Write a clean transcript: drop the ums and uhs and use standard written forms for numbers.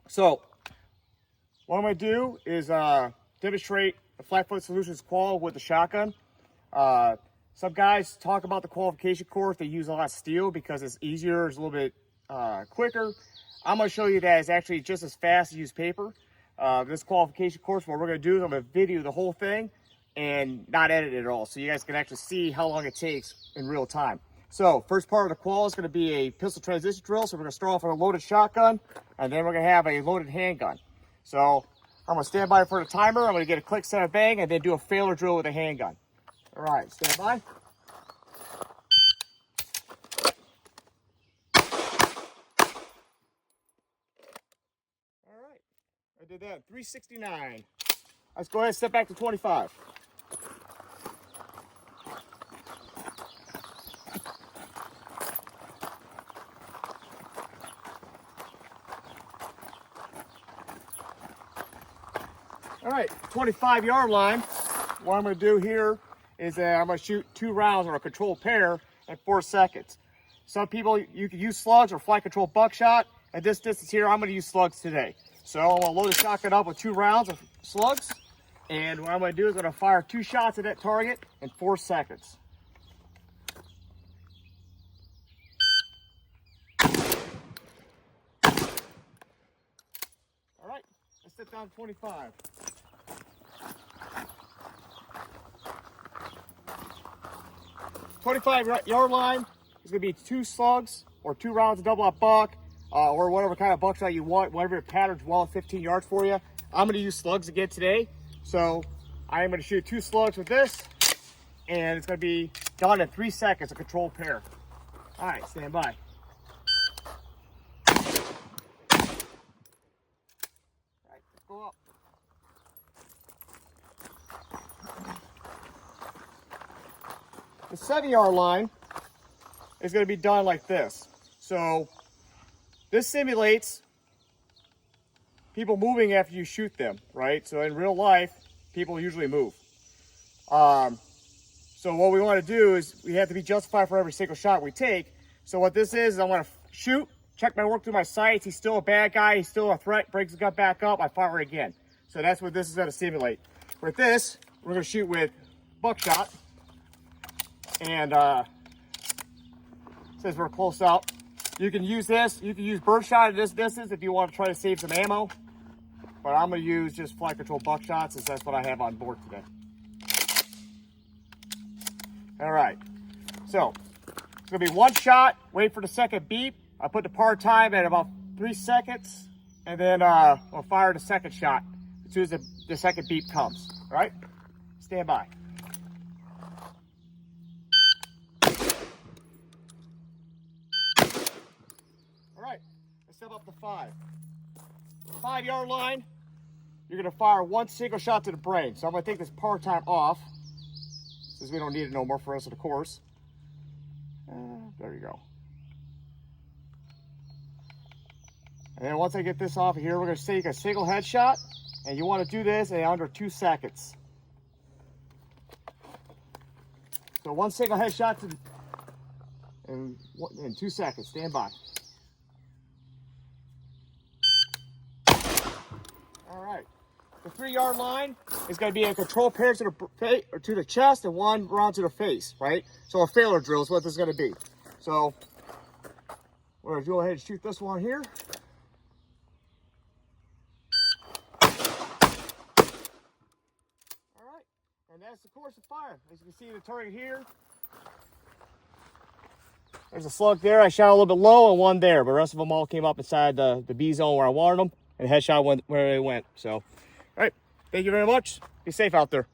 So what I'm going to do is demonstrate the Flatfoot Solutions Qual with the shotgun. Some guys talk about the qualification course. They use a lot of steel because it's easier, it's a little bit quicker. I'm going to show you that it's actually just as fast as use paper. This qualification course, what we're going to do is I'm going to video the whole thing and not edit it at all, so you guys can actually see how long it takes in real time. So first part of the qual is going to be a pistol transition drill. So we're going to start off with a loaded shotgun, and then we're going to have a loaded handgun. So I'm going to stand by for the timer. I'm going to get a click, center, bang, and then do a failure drill with a handgun. All right, stand by. All right, I did that. 369. Let's go ahead and step back to 25. All right, 25-yard line. What I'm going to do here is I'm going to shoot 2 rounds on a controlled pair in 4 seconds. Some people, you can use slugs or flight control buckshot. At this distance here, I'm going to use slugs today. So I'm going to load the shotgun up with 2 rounds of slugs. And what I'm going to do is I'm going to fire 2 shots at that target in 4 seconds. All right, let's step down to 25. Yard line is going to be 2 slugs or 2 rounds of double up buck or whatever kind of buckshot you want, whatever your pattern's well at 15 yards for you. I'm going to use slugs again today. So I am going to shoot 2 slugs with this, and it's going to be done in 3 seconds, a controlled pair. All right, stand by. All right, let's go up. The 7-yard line is going to be done like this. So this simulates people moving after you shoot them, right? So in real life, people usually move. So what we want to do is we have to be justified for every single shot we take. So what this is I'm going to shoot, check my work through my sights. He's still a bad guy. He's still a threat. Breaks his gun back up. I fire again. So that's what this is going to simulate. With this, we're going to shoot with buckshot. And since we're close up, you can use this. You can use birdshot at this distance if you want to try to save some ammo. But I'm going to use just flight control buckshot since that's what I have on board today. All right. So it's going to be 1 shot. Wait for the second beep. I put the par time at about 3 seconds. And then I'll fire the second shot as soon as the second beep comes. All right? Stand by. Let's step up to 5. 5-yard line, you're going to fire 1 single shot to the brain. So I'm going to take this par time off, since we don't need it no more for the rest of the course. There you go. And then once I get this off of here, we're going to take a single headshot, and you want to do this in under 2 seconds. So 1 single headshot in 2 seconds. Stand by. All right, the 3-yard line is going to be a control pair to the chest and 1 round to the face, right? So a failure drill is what this is going to be. So we're going to go ahead and shoot this one here. All right, and that's the course of fire. As you can see the target here. There's a slug there. I shot a little bit low and 1 there, but the rest of them all came up inside the B zone where I wanted them. And the headshot went where they went. So, all right. Thank you very much. Be safe out there.